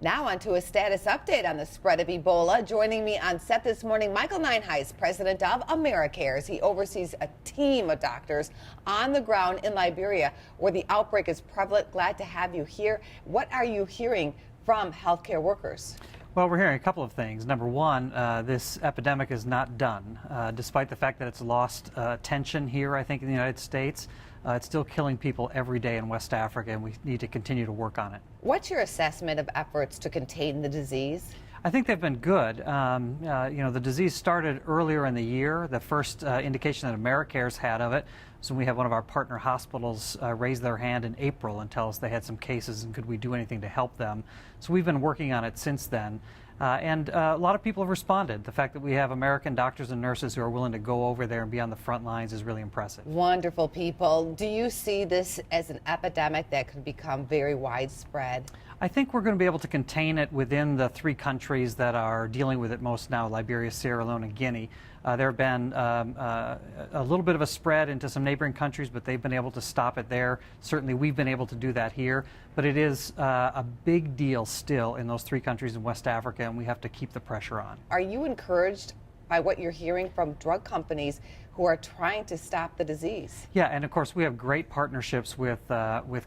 Now on to a status update on the spread of Ebola. Joining me on set this morning, Michael Nineheis, president of AmeriCares. He oversees a team of doctors on the ground in Liberia, where the outbreak is prevalent. Glad to have you here. What are you hearing from healthcare workers? Well, we're hearing a couple of things. Number one, this epidemic is not done. Despite the fact that it's lost attention here, I think, in the United States, it's still killing people every day in West Africa, and we need to continue to work on it. What's your assessment of efforts to contain the disease? I think they've been good. The disease started earlier in the year. The first indication that AmeriCares had of it was when we had one of our partner hospitals raise their hand in April and tell us they had some cases and could we do anything to help them. So we've been working on it since then. And a lot of people have responded. The fact that we have American doctors and nurses who are willing to go over there and be on the front lines is really impressive. Wonderful people. Do you see this as an epidemic that could become very widespread? I think we're going to be able to contain it within the three countries that are dealing with it most now, Liberia, Sierra Leone, and Guinea. There have been a little bit of a spread into some neighboring countries, but they've been able to stop it there. Certainly we've been able to do that here, but it is a big deal still in those three countries in West Africa, and we have to keep the pressure on. Are you encouraged by what you're hearing from drug companies who are trying to stop the disease? Yeah, and of course we have great partnerships with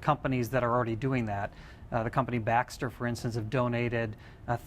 companies that are already doing that. The company Baxter, for instance, have donated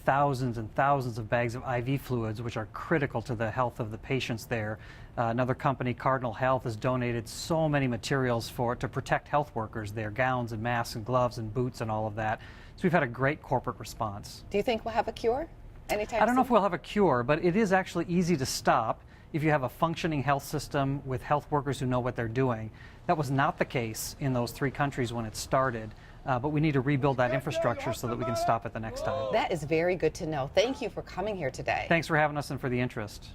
thousands and thousands of bags of IV fluids, which are critical to the health of the patients there. Another company, Cardinal Health, has donated so many materials to protect health workers there, gowns and masks and gloves and boots and all of that. So we've had a great corporate response. Do you think we'll have a cure anytime I don't know soon? if we'll have a cure, but it is actually easy to stop if you have a functioning health system with health workers who know what they're doing. That was not the case in those three countries when it started. But we need to rebuild that infrastructure so that we can stop it the next time. That is very good to know. Thank you for coming here today. Thanks for having us and for the interest.